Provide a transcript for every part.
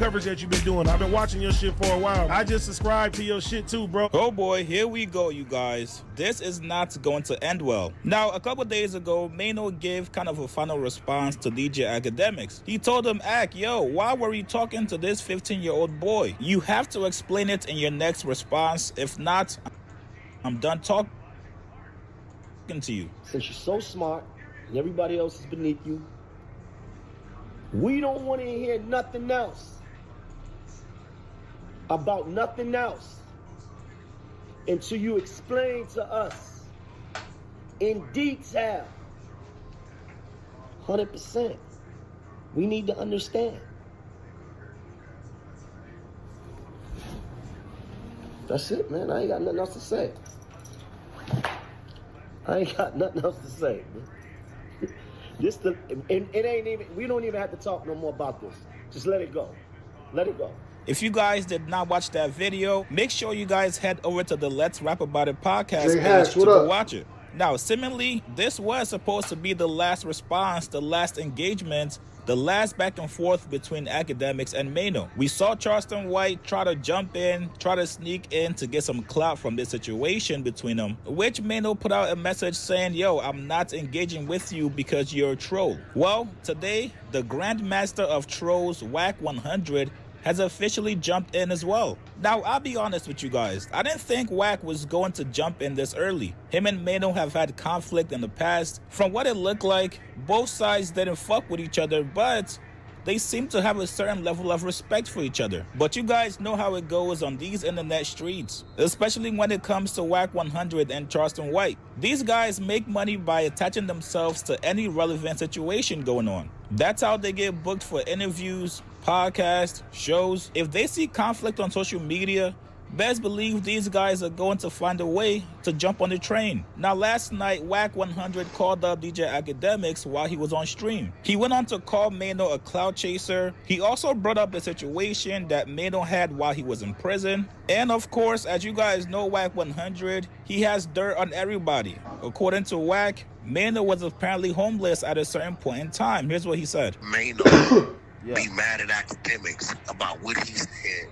coverage that you've been doing. I've been watching your shit for a while. I just subscribe to your shit too, bro. Oh boy, here we go, you guys. This is not going to end well. Now, a couple days ago, Mano gave kind of a final response to DJ Akademiks. He told him, Ak, yo, why were you talking to this 15-year-old boy? You have to explain it in your next response. If not, I'm done talking to you. Since you're so smart and everybody else is beneath you, we don't want to hear nothing else about nothing else until you explain to us in detail. 100%. We need to understand. That's it, man. I ain't got nothing else to say. It ain't even, we don't even have to talk no more about this. Just let it go. Let it go. If you guys did not watch that video, make sure you guys head over to the Let's Rap About It podcast page to go watch it. Now, seemingly, this was supposed to be the last response, the last engagement, the last back and forth between Akademiks and Mano. We saw Charleston White try to jump in, try to sneak in to get some clout from this situation between them, which Mano put out a message saying, yo, I'm not engaging with you because you're a troll. Well, today, the Grandmaster of Trolls, Wack 100, has officially jumped in as well. Now, I'll be honest with you guys. I didn't think Wack was going to jump in this early. Him and Mano have had conflict in the past. From what it looked like, both sides didn't fuck with each other, but they seem to have a certain level of respect for each other. But you guys know how it goes on these internet streets, especially when it comes to Wack 100 and Charleston White. These guys make money by attaching themselves to any relevant situation going on. That's how they get booked for interviews, podcasts, shows. If they see conflict on social media, best believe these guys are going to find a way to jump on the train. Now, last night, Wack 100 called up DJ Akademiks while he was on stream. He went on to call Mano a cloud chaser. He also brought up the situation that Mano had while he was in prison. And of course, as you guys know, Wack 100, he has dirt on everybody. According to Wack, Mano was apparently homeless at a certain point in time. Here's what he said. Mano be mad at Akademiks about what he said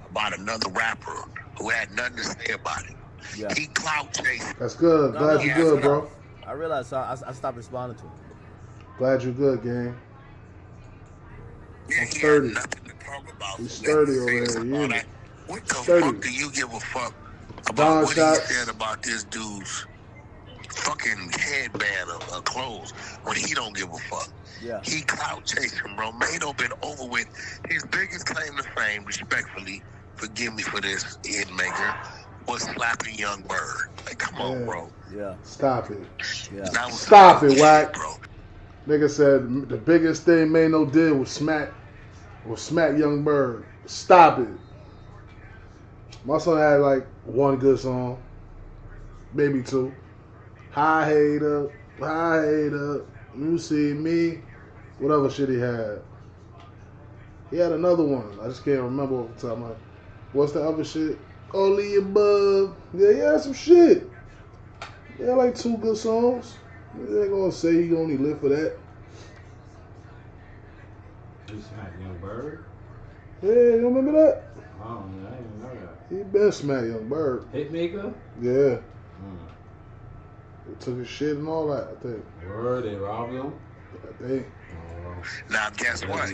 about another rapper who had nothing to say about it. Yeah. He clout chasing. That's good. Glad you're good, bro. I realized, so I stopped responding to him. Glad you're good, gang. Yeah, I'm he 30. had nothing to talk about. He's 30 over there. Yeah. What the 30. fuck do you give a fuck about what he said about this dude's fucking headband or clothes when he don't give a fuck? Yeah. He clout chasing, bro. Mano been over with. His biggest claim to fame, respectfully, forgive me for this, Hitmaker, was slapping Young Bird. Like, come on, bro. Yeah. Stop it. Yeah. Stop it, Wack. Bro. Nigga said the biggest thing Mano did was smack Young Bird. Stop it. My son had like one good song, maybe two. High hater, you see me, whatever shit he had. He had another one. I just can't remember off the top of my head. What's the other shit? Only above. Yeah, he had some shit. He had like two good songs. They ain't gonna say he only live for that. You smacked Young Bird? Yeah, you don't remember that? Oh, man, I didn't know that. He been smack Young Bird. Hitmaker? Yeah. They took his shit and all that, I think. Word, they robbed him? I think. Now, guess what?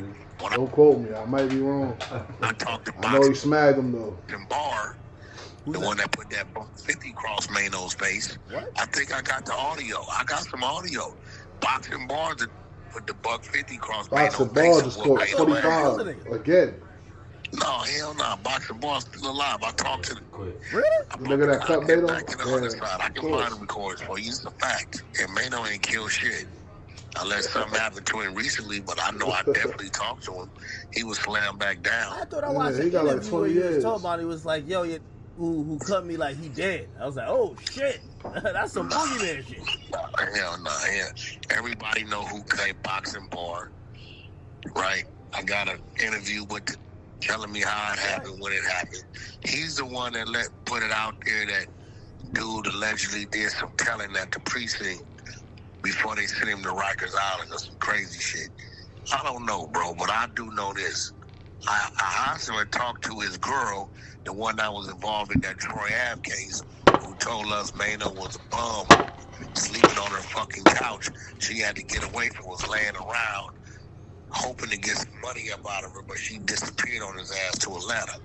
Don't quote me, I might be wrong. I talked to I know he smacked him though. Bar, the one that put that 50 across Mano's face. What? I think I got the audio. I got some audio. Boxing Bar that put the $150 across Mano's face. Boxing Bar just scored 45 again. No, hell no. Boxing Bar's still alive. I talked to the Look at that cut, Mano. I can find the records for you. It's a fact. And Mano ain't killed shit. Unless something happened to him recently, but I know I definitely talked to him. He was slammed back down. I thought I watched he got like 20 he years. was talking about. He was like, "Yo, who cut me like he dead?" I was like, "Oh shit, that's some boogeyman shit." Hell no, yeah. Everybody know who cut Boxing Bar, right? I got an interview with telling me how it happened, when it happened. He's the one that put it out there that dude allegedly did some telling at the precinct before they sent him to Rikers Island or some crazy shit. I don't know, bro, but I do know this. I also talked to his girl, the one that was involved in that Troy Ave case, who told us Mano was a bum, sleeping on her fucking couch. She had to get away from us, laying around, hoping to get some money up out of her, but she disappeared on his ass to Atlanta.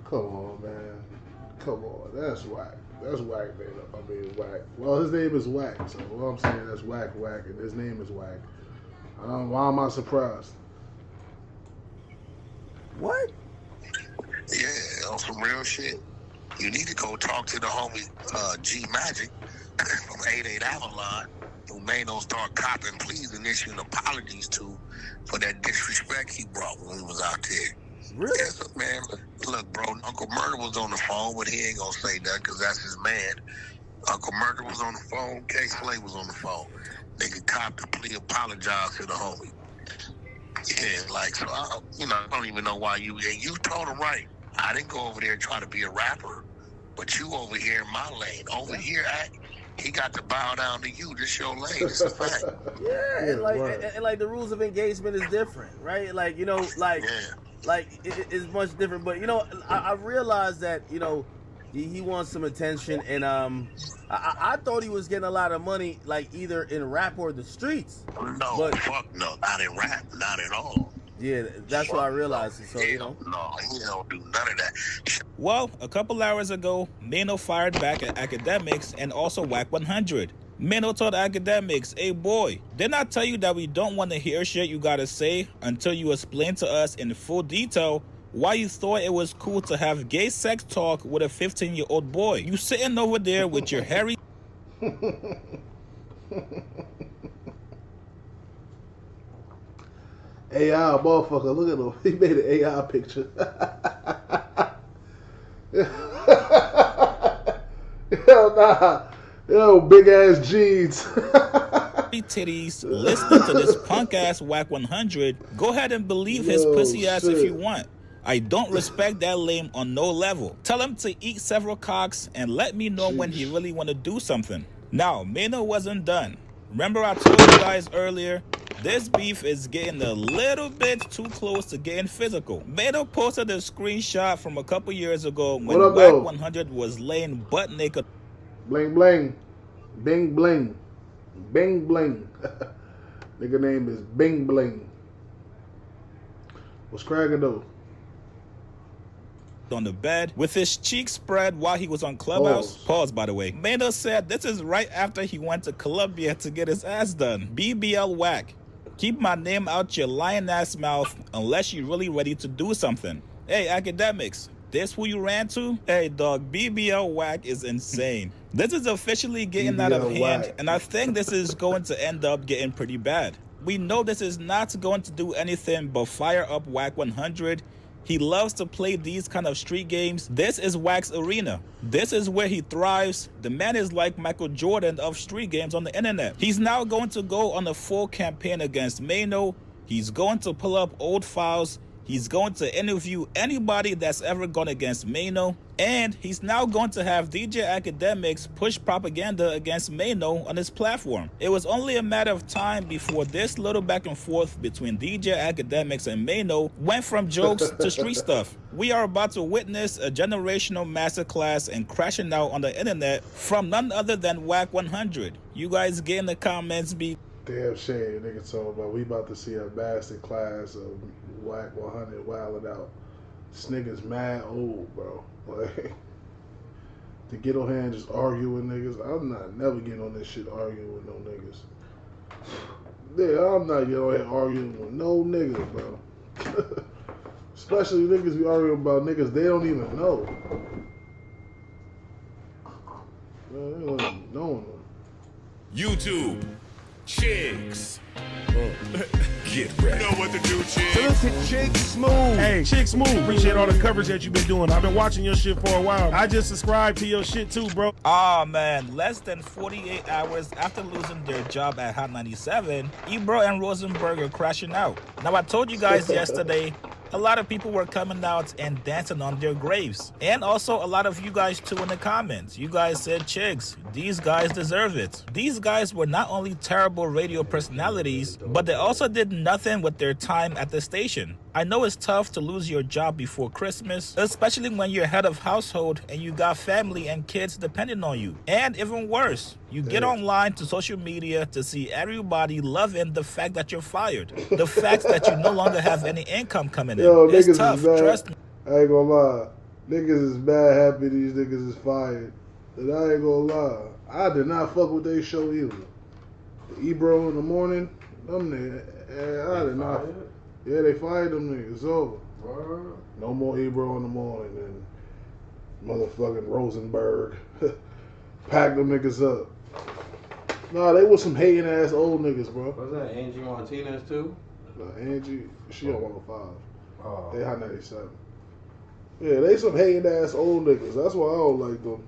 Come on, man. Come on. That's whack. That's whack, man. I mean, whack. Well, his name is Whack, so what I'm saying is whack, and his name is Whack. Why am I surprised? What? Yeah, on some real shit. You need to go talk to the homie G Magic from 88 Avalon, who made those dark copping pleas and issuing apologies to for that disrespect he brought when he was out there. Really? Yes, man. Look, bro, Uncle Murder was on the phone, but he ain't gonna say nothing because that's his man. Uncle Murder was on the phone. K Slay was on the phone. Nigga copped the plea, apologized to the homie. Yeah, like, so I don't even know why you told him right. I didn't go over there trying to be a rapper, but you over here in my lane. Over here, he got to bow down to you. This your lane. It's a fact. Yeah, and like the rules of engagement is different, right? Like, like it's much different. But I realized that he wants some attention, and I thought he was getting a lot of money, like either in rap or the streets. No, but fuck no, not in rap, not at all. Yeah, that's what I realized. So no, he don't do none of that. Well, a couple hours ago, Mano fired back at Academics and also Wack 100. Mano told Academics, "Hey boy, didn't I tell you that we don't want to hear shit you gotta say until you explain to us in full detail why you thought it was cool to have gay sex talk with a 15-year-old boy? You sitting over there with your hairy..." AI motherfucker, look at him. He made an AI picture. Hell nah. Yo, big ass jeans. Titties, listening to this punk ass Wack 100, go ahead and believe his pussy ass if you want. I don't respect that lame on no level. Tell him to eat several cocks and let me know when he really want to do something. Now, Mano wasn't done. Remember I told you guys earlier, this beef is getting a little bit too close to getting physical. Mano posted a screenshot from a couple years ago when Wack 100 was laying butt naked. Bling bling. Bing bling. Bing bling. Nigga name is Bing bling. What's cracking though? On the bed with his cheeks spread while he was on Clubhouse. Pause, by the way. Mano said this is right after he went to Colombia to get his ass done. BBL Wack. Keep my name out your lying ass mouth unless you're really ready to do something. Hey, Academics, this who you ran to? Hey, dog, BBL Wack is insane. This is officially getting out of hand, and I think this is going to end up getting pretty bad. We know this is not going to do anything but fire up Wack 100. He loves to play these kind of street games. This is Wack's arena. This is where he thrives. The man is like Michael Jordan of street games on the internet. He's now going to go on a full campaign against Mano. He's going to pull up old files. He's going to interview anybody that's ever gone against Mano. And he's now going to have DJ Academics push propaganda against Mano on his platform. It was only a matter of time before this little back and forth between DJ Academics and Mano went from jokes to street stuff. We are about to witness a generational masterclass and crashing out on the internet from none other than Wack 100. You guys get in the comments. Be damn shame, nigga talking about we about to see a master class of Wack 100 wilding out. This nigga's mad old, bro. Like, to get on here and just argue with niggas, I'm not never getting on this shit arguing with no niggas. Yeah, I'm not getting on here arguing with no niggas, bro. Especially niggas be arguing about niggas they don't even know. Man, they don't even know them. YouTube. Chicks. Get ready. You know what to do, Chicks. Look at Chick Smooth. Hey, Chick Smooth. Appreciate all the coverage that you've been doing. I've been watching your shit for a while. I just subscribed to your shit too, bro. Ah, man. Less than 48 hours after losing their job at Hot 97, Ebro and Rosenberg are crashing out. Now, I told you guys yesterday, a lot of people were coming out and dancing on their graves. And also a lot of you guys too in the comments. You guys said, Chicks, these guys deserve it. These guys were not only terrible radio personalities, but they also did nothing with their time at the station. I know it's tough to lose your job before Christmas, especially when you're head of household and you got family and kids depending on you. And even worse, you get online to social media to see everybody loving the fact that you're fired. The fact that you no longer have any income coming in. Yo, it's tough, trust me. I ain't gonna lie. Niggas is mad happy these niggas is fired. And I ain't gonna lie. I did not fuck with they show either. The Ebro in the morning, them niggas, I did not. Yeah, they fired them niggas. It's over. No more Ebro in the morning and motherfucking Rosenberg. Pack them niggas up. Nah, they was some hating ass old niggas, bro. What's that, Angie Martinez too? Angie, she on 105. They hot 97. Yeah, they some hating ass old niggas. That's why I don't like them.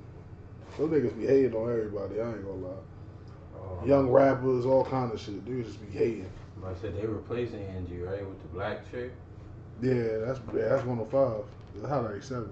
Those niggas be hating on everybody. I ain't gonna lie. Young rappers, all kind of shit. They just be hating. I said they replacing Angie, right, with the black chick? Yeah, that's 105. That's hot 97.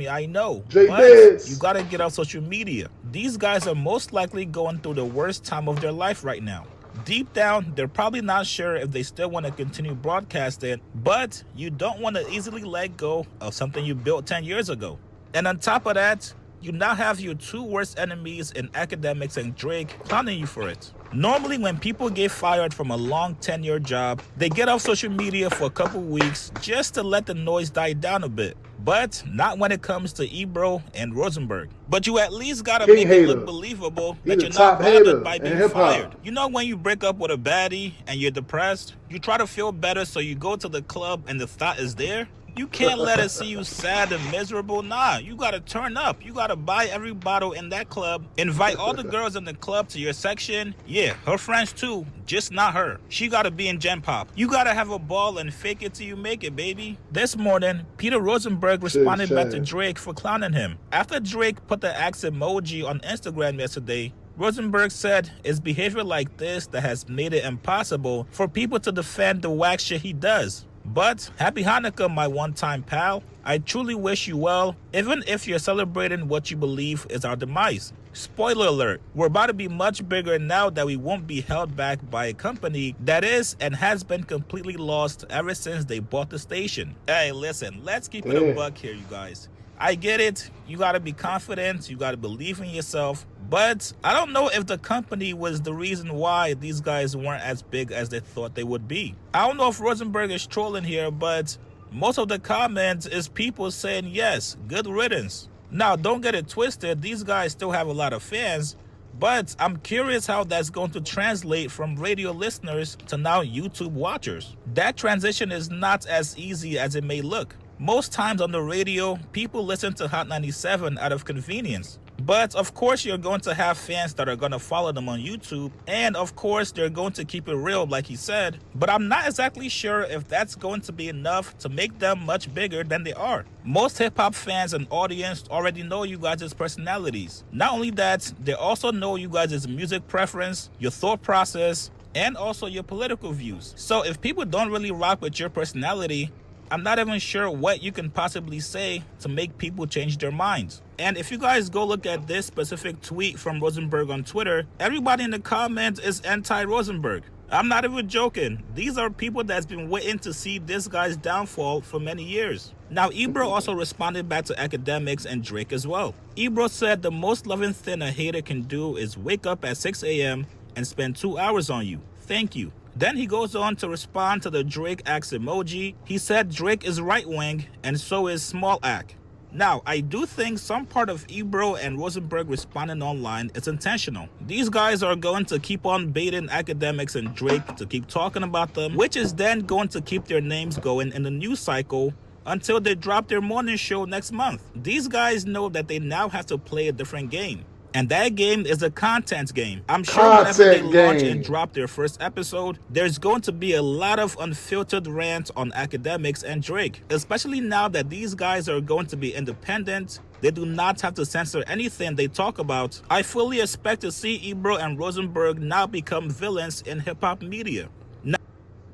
I know, Jay but Dance. you gotta get off social media. These guys are most likely going through the worst time of their life right now. Deep down, they're probably not sure if they still want to continue broadcasting, but you don't want to easily let go of something you built 10 years ago. And on top of that, you now have your two worst enemies in Akademiks and Drake clowning you for it. Normally, when people get fired from a long 10-year job, they get off social media for a couple weeks just to let the noise die down a bit. But not when it comes to Ebro and Rosenberg. But you at least gotta make it look believable that you're not bothered by being fired. You know when you break up with a baddie and you're depressed, you try to feel better so you go to the club and the thought is there? You can't let it see you sad and miserable. Nah, you gotta turn up. You gotta buy every bottle in that club. Invite all the girls in the club to your section. Yeah, her friends too, just not her. She gotta be in Gen Pop. You gotta have a ball and fake it till you make it, baby. This morning, Peter Rosenberg responded back to Drake for clowning him. After Drake put the axe emoji on Instagram yesterday, Rosenberg said it's behavior like this that has made it impossible for people to defend the whack shit he does. But happy Hanukkah, my one-time pal. I truly wish you well, even if you're celebrating what you believe is our demise. Spoiler alert, we're about to be much bigger now that we won't be held back by a company that is and has been completely lost ever since they bought the station. Hey, listen, let's keep it a buck here, you guys. I get it. You got to be confident. You got to believe in yourself. But I don't know if the company was the reason why these guys weren't as big as they thought they would be. I don't know if Rosenberg is trolling here, but most of the comments is people saying, yes, good riddance. Now, don't get it twisted. These guys still have a lot of fans. But I'm curious how that's going to translate from radio listeners to now YouTube watchers. That transition is not as easy as it may look. Most times on the radio, people listen to Hot 97 out of convenience. But of course, you're going to have fans that are going to follow them on YouTube. And of course, they're going to keep it real, like he said. But I'm not exactly sure if that's going to be enough to make them much bigger than they are. Most hip-hop fans and audience already know you guys' personalities. Not only that, they also know you guys' music preference, your thought process, and also your political views. So if people don't really rock with your personality, I'm not even sure what you can possibly say to make people change their minds. And if you guys go look at this specific tweet from Rosenberg on Twitter, everybody in the comments is anti-Rosenberg. I'm not even joking. These are people that's been waiting to see this guy's downfall for many years. Now, Ebro also responded back to Akademiks and Drake as well. Ebro said the most loving thing a hater can do is wake up at 6 a.m. and spend 2 hours on you. Thank you. Then he goes on to respond to the Drake axe emoji. He said Drake is right-wing and so is Small Ack. Now, I do think some part of Ebro and Rosenberg responding online is intentional. These guys are going to keep on baiting Akademiks and Drake to keep talking about them, which is then going to keep their names going in the news cycle until they drop their morning show next month. These guys know that they now have to play a different game. And that game is a content game. I'm sure whenever they launch and drop their first episode, there's going to be a lot of unfiltered rants on Akademiks and Drake. Especially now that these guys are going to be independent. They do not have to censor anything they talk about. I fully expect to see Ebro and Rosenberg now become villains in hip-hop media. I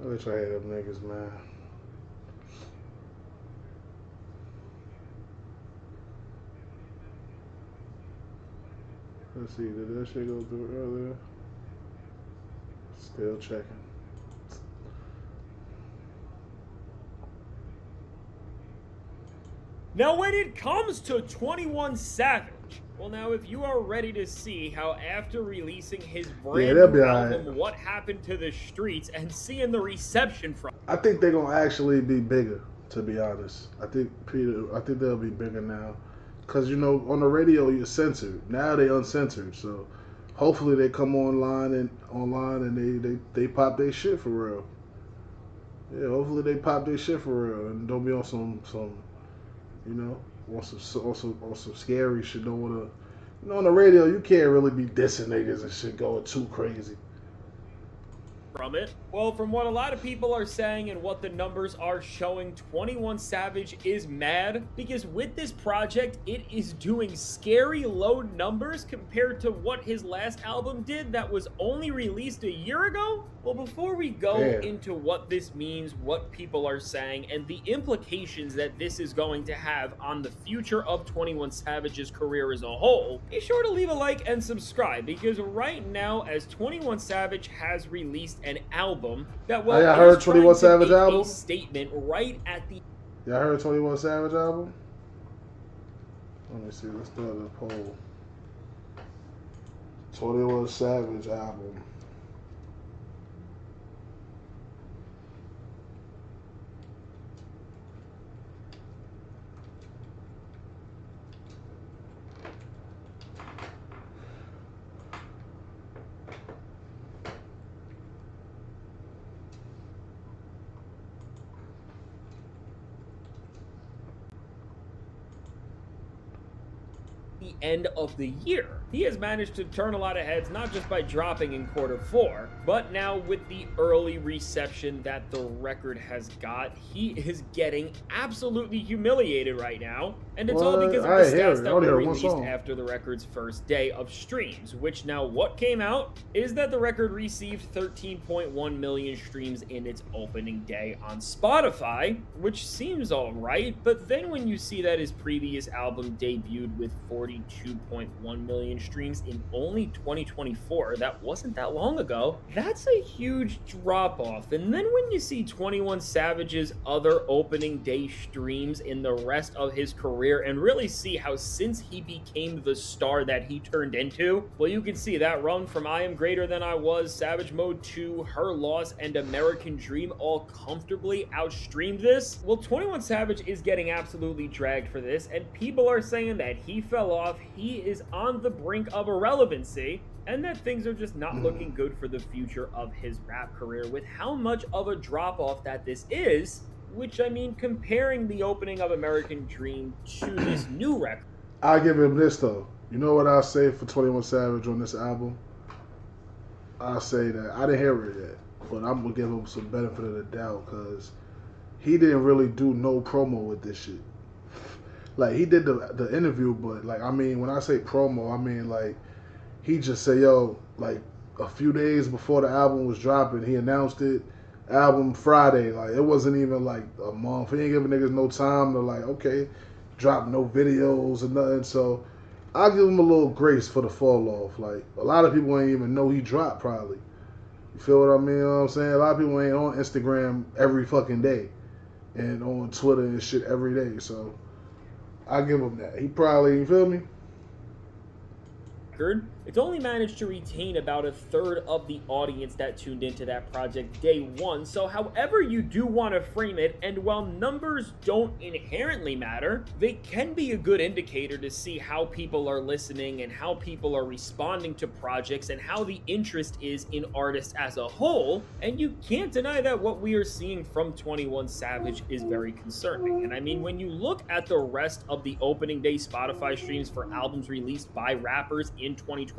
wish I had them niggas, man. Let's see, did that shit go through earlier? Still checking. Now, when it comes to 21 Savage, well, now, if you are ready to see how after releasing his brand new album, What Happened to the Streets, and seeing the reception from, I think they're gonna actually be bigger. To be honest, I think they'll be bigger now, cause you know on the radio you're censored. Now they uncensored, so hopefully they come online and they pop their shit for real. Yeah, hopefully they pop their shit for real and don't be on some you know. On some scary shit. Don't wanna, you know, on the radio you can't really be dissing niggas and shit going too crazy. From it? Well, from what a lot of people are saying and what the numbers are showing, 21 Savage is mad because with this project, it is doing scary low numbers compared to what his last album did that was only released a year ago. Well, before we go into what this means, what people are saying, and the implications that this is going to have on the future of 21 Savage's career as a whole, be sure to leave a like and subscribe, because right now, as 21 Savage has released an album that will heard 21 Savage album? A statement right at the... Y'all heard 21 Savage album? Let me see, let's start the poll. 21 Savage album. The end of the year. He has managed to turn a lot of heads, not just by dropping in Q4, but now with the early reception that the record has got, he is getting absolutely humiliated right now, and it's all because of the stats that were released after the record's first day of streams, which now what came out is that the record received 13.1 million streams in its opening day on Spotify, which seems alright, but then when you see that his previous album debuted with 42.1 million streams in only 2024, that wasn't that long ago, that's a huge drop off. And then when you see 21 Savage's other opening day streams in the rest of his career and really see how since he became the star that he turned into, well, you can see that run from I Am Greater Than I Was, Savage Mode 2, Her Loss, and American Dream all comfortably outstreamed this. Well, 21 Savage is getting absolutely dragged for this, and people are saying that he fell off, he is on the brink of irrelevancy, and that things are just not looking good for the future of his rap career with how much of a drop-off that this is, which, I mean, comparing the opening of American Dream to this new record. I'll give him this, though. You know what I'll say for 21 Savage on this album? I'll say that I didn't hear it yet, but I'm going to give him some benefit of the doubt because he didn't really do no promo with this shit. Like, he did the interview, but, like, I mean, when I say promo, I mean, like, he just said, yo, like, a few days before the album was dropping, he announced it, album Friday. Like, it wasn't even, like, a month. He ain't giving niggas no time to, like, okay, drop no videos or nothing. So, I'll give him a little grace for the fall off. Like, a lot of people ain't even know he dropped, probably. You feel what I mean? You know what I'm saying? A lot of people ain't on Instagram every fucking day and on Twitter and shit every day. So, I'll give him that. He probably, you feel me? It's only managed to retain about a third of the audience that tuned into that project day one, so however you do want to frame it, and while numbers don't inherently matter, they can be a good indicator to see how people are listening and how people are responding to projects and how the interest is in artists as a whole, and you can't deny that what we are seeing from 21 Savage is very concerning. And I mean, when you look at the rest of the opening day Spotify streams for albums released by rappers in 2025,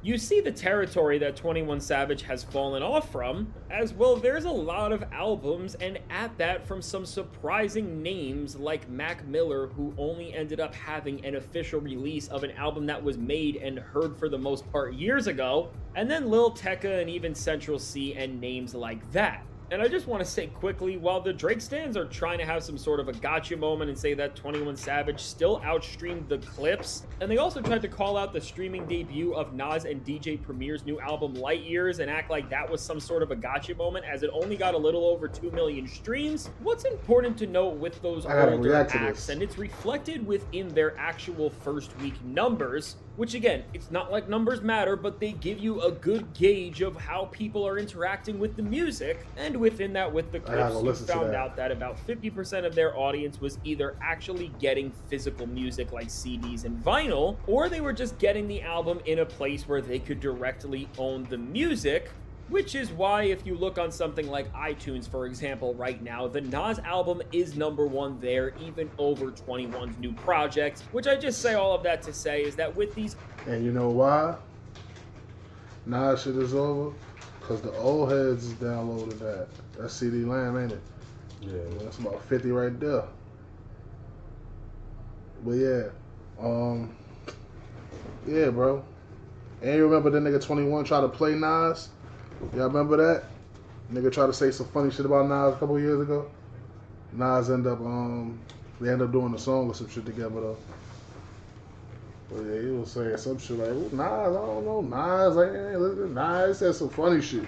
you see the territory that 21 Savage has fallen off from, as well there's a lot of albums, and at that from some surprising names like Mac Miller, who only ended up having an official release of an album that was made and heard for the most part years ago, and then Lil Tecca and even Central C and names like that. And I just want to say quickly, while the Drake stans are trying to have some sort of a gotcha moment and say that 21 Savage still outstreamed the Clips, and they also tried to call out the streaming debut of Nas and DJ Premier's new album Light Years and act like that was some sort of a gotcha moment as it only got a little over 2 million streams, what's important to note with those older acts, and it's reflected within their actual first week numbers, which again, it's not like numbers matter, but they give you a good gauge of how people are interacting with the music. And within that, with the Clips, you found out that about 50% of their audience was either actually getting physical music like CDs and vinyl, or they were just getting the album in a place where they could directly own the music. Which is why if you look on something like iTunes, for example, right now, the Nas album is #1 there, even over 21's new project, which I just say all of that to say is that with these... And you know why Nas shit is over? Because the old heads is downloading that. That's CD Lamb, ain't it? Yeah. That's about 50 right there. But yeah. Yeah, bro. And you remember the nigga 21 tried to play Nas? Y'all remember that? Nigga tried to say some funny shit about Nas a couple of years ago. Nas ended up, they ended up doing a song or some shit together though. But yeah, he was saying some shit like, Nas, I don't know, Nas, hey, listen, Nas said some funny shit.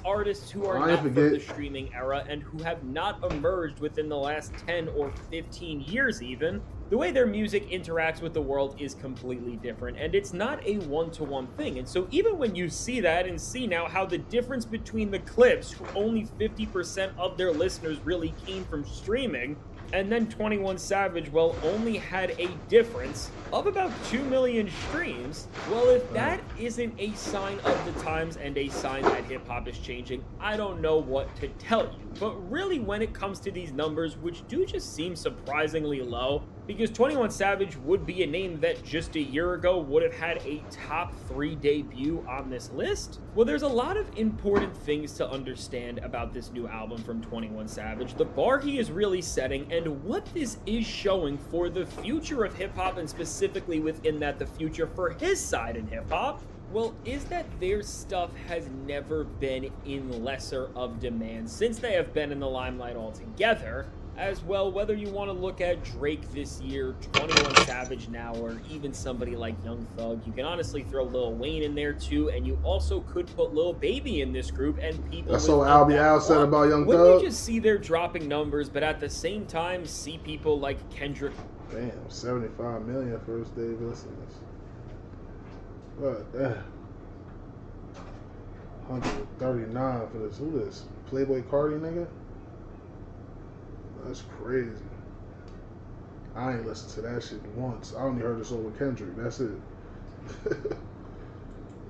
Artists who are not from the streaming era and who have not emerged within the last 10 or 15 years even, the way their music interacts with the world is completely different, and it's not a one-to-one thing. And so even when you see that and see now how the difference between the Clips, who only 50% of their listeners really came from streaming, and then 21 Savage, well, only had a difference of about 2 million streams. Well, if that isn't a sign of the times and a sign that hip-hop is changing, I don't know what to tell you. But really, when it comes to these numbers, which do just seem surprisingly low, because 21 Savage would be a name that just a year ago would have had a top 3 debut on this list. Well, there's a lot of important things to understand about this new album from 21 Savage, the bar he is really setting, and what this is showing for the future of hip-hop, and specifically within that, the future for his side in hip-hop. Well, is that their stuff has never been in lesser of demand since they have been in the limelight altogether. As well, whether you want to look at Drake this year, 21 Savage now, or even somebody like Young Thug, you can honestly throw Lil Wayne in there too, and you also could put Lil Baby in this group, and people... That's what Albie Al said about Young Thug. Wouldn't you just see they're dropping numbers, but at the same time, see people like Kendrick... Damn, 75 million first day listeners. What? Damn. 139 for this. Who this? Playboy Cardi, nigga? That's crazy. I ain't listened to that shit once. I only heard the song with Kendrick. That's it.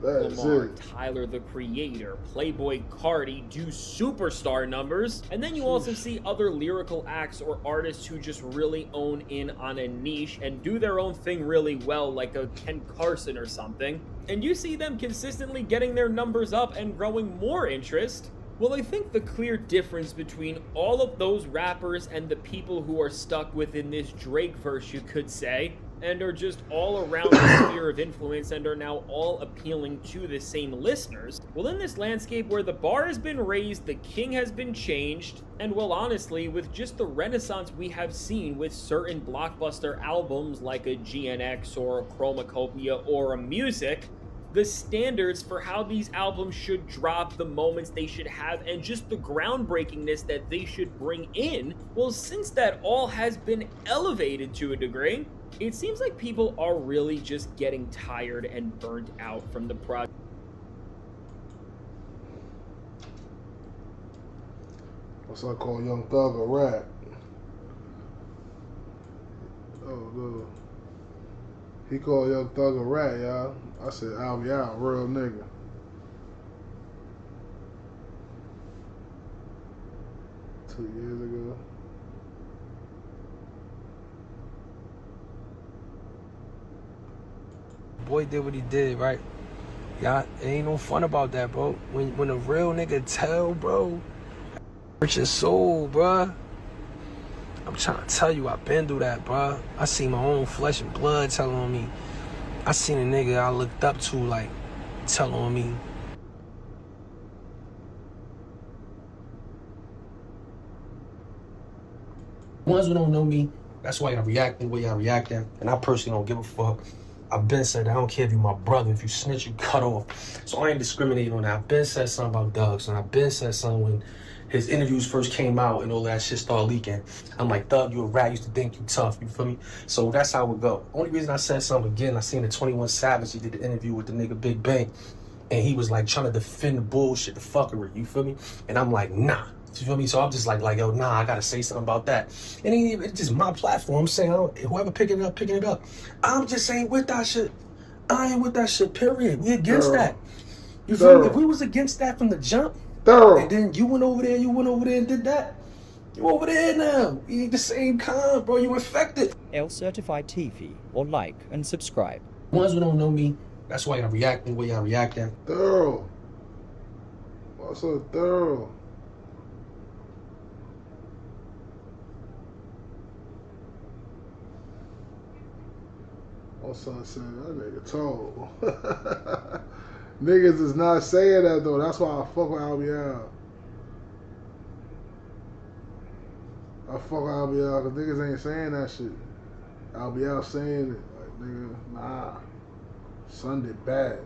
That's Lamar, it. Tyler the Creator, Playboy Cardi do superstar numbers, and then you also see other lyrical acts or artists who just really own in on a niche and do their own thing really well, like a Ken Carson or something, and you see them consistently getting their numbers up and growing more interest. Well, I think the clear difference between all of those rappers and the people who are stuck within this Drake verse, you could say, and are just all around the sphere of influence and are now all appealing to the same listeners. Well, in this landscape where the bar has been raised, the king has been changed, and well, honestly, with just the renaissance we have seen with certain blockbuster albums like a GNX or a Chromacopia or a Music, the standards for how these albums should drop, the moments they should have, and just the groundbreakingness that they should bring in, well, since that all has been elevated to a degree, it seems like people are really just getting tired and burnt out from the project. What's I call Young Thug a rat? Oh, no. He called Young Thug a rat, y'all. I said, Albie Al, real nigga. Two years ago. Boy did what he did, right? Yeah, it ain't no fun about that, bro. When a real nigga tell, bro, hurt your soul, bro. I'm trying to tell you, I've been through that, bro. I seen my own flesh and blood telling on me. I seen a nigga I looked up to, like, telling on me. Ones who don't know me, that's why y'all reacting the way y'all reacting. And I personally don't give a fuck. I've been said that. I don't care if you my brother. If you snitch, you cut off. So I ain't discriminating on that. I've been said something about Doug. So I've been said something when his interviews first came out and all that shit started leaking. I'm like, Thug, you a rat. Used to think you tough. You feel me? So that's how it would go. Only reason I said something again, I seen the 21 Savage. He did the interview with the nigga Big Bang. And he was like trying to defend the bullshit, the fuckery. You feel me? And I'm like, nah. You feel me? So I'm just like, yo, nah, I gotta say something about that. And it's just my platform. I'm saying, whoever picking it up. I'm just saying with that shit. I ain't with that shit, period. We against that. You feel me? If we was against that from the jump, and then you went over there and did that, you over there now. You ain't the same kind, bro. You infected. L Certified TV, or like and subscribe. Ones who don't know me, that's why y'all reacting the way y'all reacting. Thorough. What's up, Thorough? My son said, that nigga told. Niggas is not saying that, though. That's why I fuck with Albion. I fuck with Albion because niggas ain't saying that shit. Albion saying it. Like, nigga, nah. Sunday bad.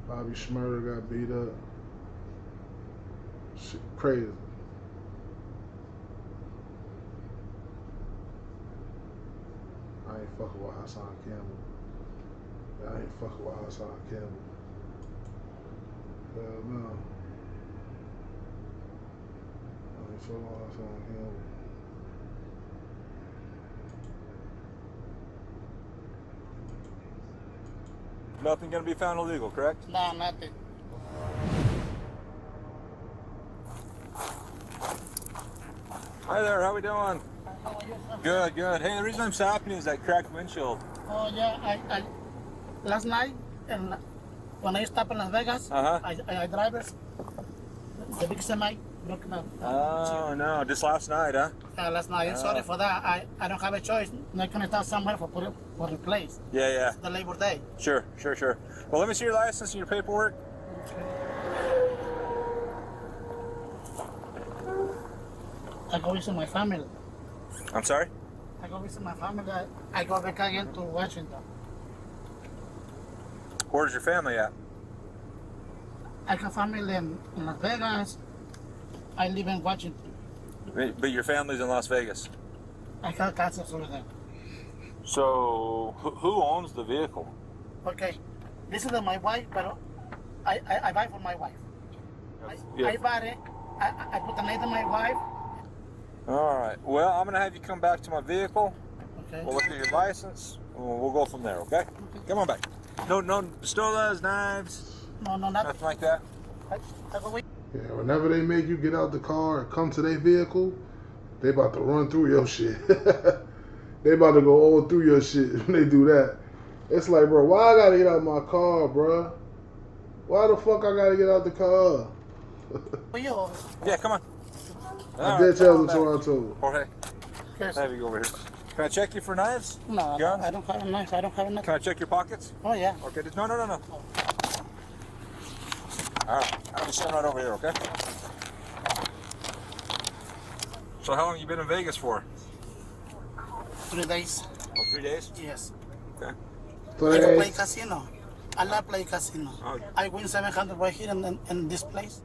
Bobby Shmurda got beat up. Shit crazy. I ain't fucking with Hassan Campbell. I ain't fucking with Hassan Campbell. Hell no. I ain't fucking with Hassan Campbell. Nothing gonna be found illegal, correct? No, nothing. Hi there, how we doing? How are you, sir? Good, good. Hey, the reason I'm stopping you is that cracked windshield. Oh yeah, I last night and when I stopped in Las Vegas, I drivers the big semi broke down. Oh no, just last night, huh? Last night. Sorry for that. I don't have a choice. I'm gonna start somewhere for replace. Yeah, yeah. It's the Labor Day. Sure. Well, let me see your license and your paperwork. I go visit my family. I'm sorry? I go visit my family. I go back again to Washington. Where's your family at? I have family in Las Vegas. I live in Washington. But your family's in Las Vegas. I have cousins over there. So, who owns the vehicle? Okay, this is my wife, but I buy for my wife. I bought it. I put the name of my wife. All right. Well, I'm gonna have you come back to my vehicle. Okay. We'll look at your license. We'll go from there. Okay? Come on back. No pistolas, knives. No, nothing. Nothing like that. I go wait. Yeah, whenever they make you get out the car and come to their vehicle, they about to run through your shit. They about to go all through your shit when they do that. It's like, bro, why I gotta get out my car, bro? Why the fuck I gotta get out the car? Yeah, come on. I did tell the Toronto. Jorge, Yes. have you go over here. Can I check you for knives? No, Guns? I don't have a knife. I don't have a knife. Can I check your pockets? Oh yeah. Okay, no. All right, I'll be sitting right over here, okay? So how long have you been in Vegas for? 3 days. Oh, 3 days? Yes. Okay. I don't play casino. I love play casino. Oh. I win 700 right here in this place.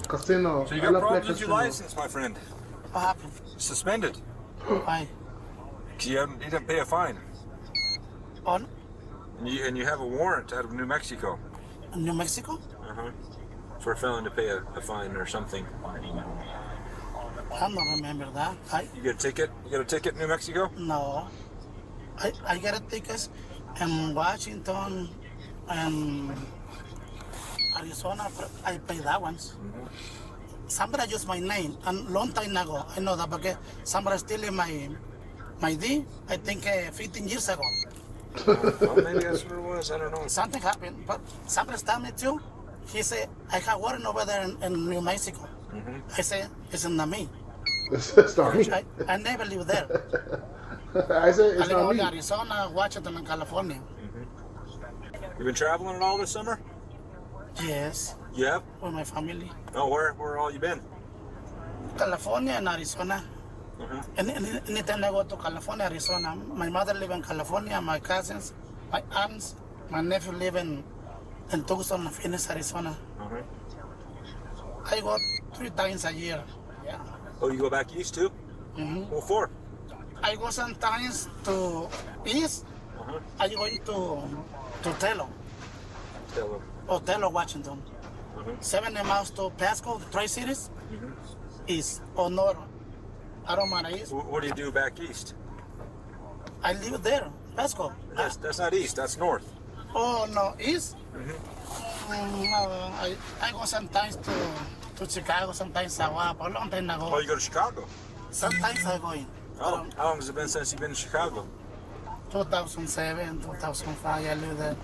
Casino. So you got problems with your license, my friend? What happened? Suspended. Why? You didn't pay a fine. On And you have a warrant out of New Mexico. New Mexico? Uh-huh. For failing to pay a fine or something. I don't remember that. You get a ticket? You got a ticket in New Mexico? No. I got a ticket in Washington and Arizona. I paid that once. Somebody used my name a long time ago. I know that because somebody stealing my ID, I think 15 years ago. Well, maybe that's what it was. I don't know. Something happened, but somebody stopped me too. He said, I have warrant over there in New Mexico. I said, it's not me. It's not me. I never live there. I said, it's I live not in me. Arizona, Washington, and California. You been traveling at all this summer? Yes. You have? With my family. Oh, where all you been? California and Arizona. Anytime I go to California, Arizona, my mother live in California, my cousins, my aunts, my nephew live in Tucson, Phoenix, Arizona. I go 3 times a year. Yeah. Oh, you go back east too? What for? I go sometimes to east. I going to Tello. Tello, Washington. 70 miles to Pasco, Tri-Cities. East or north. I don't mind east. What do you do back east? I live there, Pasco. That's not east, that's north. Oh, no, east? I go sometimes to Chicago, sometimes Saguapa, a long time ago. Oh, you go to Chicago? Sometimes I go in. Oh, how long has it been since you've been in Chicago? 2007, 2005, I live there.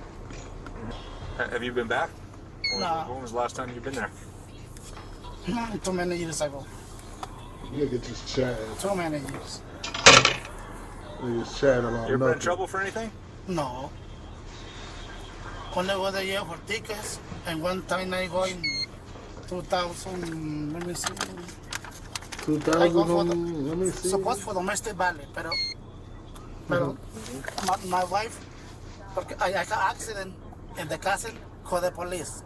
Have you been back? No. When was the last time you've been there? Too many years ago. Nigga just chatting. Too many years. Niggas chatting about You ever been in nothing. trouble for anything? No. Only go the year for tickets, and one time I go in 2000, let me see. 2000, let me see. Supposed for domestic violence, pero my wife, porque I had accident in the castle, call the police.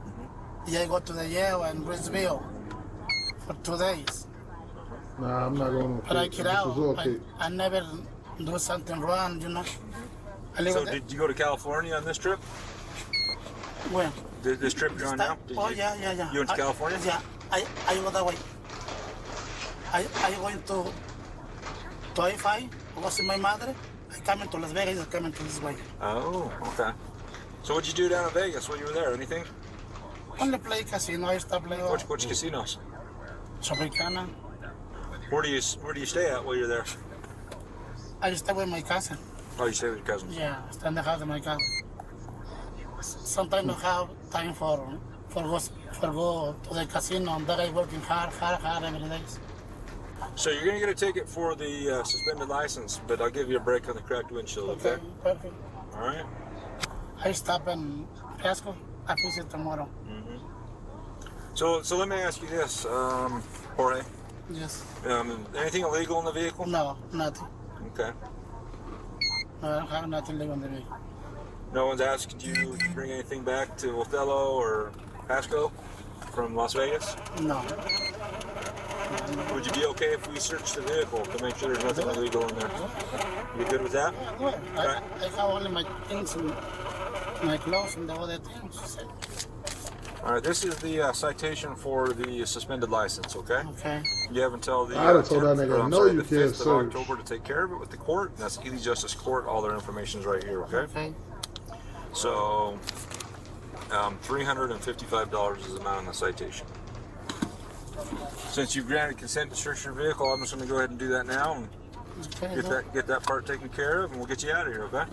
I go to the jail in Brisbane for 2 days. Nah, I'm not going to. But I get out. Okay. I never do something wrong, you know. So did you go to California on this trip? When? This trip you're on now? Yeah. You went to California? Yeah, I go that way. I going to I-5, I go see my mother. I come into Las Vegas, I come into this way. Oh, okay. So what'd you do down in Vegas while you were there? Anything? Only play casino, I used to play. Which casinos? Tropicana. Where do you stay at while you're there? I stay with my cousin. Oh, you stay with your cousins? Yeah, I stay in the house of my cousin. Sometimes I have time for go to the casino, and then I working hard every day. So you're gonna get a ticket for the suspended license, but I'll give you a break on the cracked windshield, okay? Perfect. All right. I stop in Pasco. I visit tomorrow. So let me ask you this, Jorge. Yes. Anything illegal in the vehicle? No, nothing. Okay. No, I don't have nothing legal in the vehicle. No one's asked you to bring anything back to Othello or Pasco from Las Vegas? No. Would you be okay if we searched the vehicle to make sure there's nothing illegal in there? You good with that? Yeah, I have only my things and my clothes and the other things. All right, this is the citation for the suspended license, okay? Okay. You have until the I'd have told that nigga, no, you the can't 5th of search. October to take care of it with the court. And that's Ely Justice Court. All their information's right here, okay? Okay. So, $355 is the amount on the citation. Since you've granted consent to search your vehicle, I'm just going to go ahead and do that now and Okay, get that part taken care of, and we'll get you out of here, okay?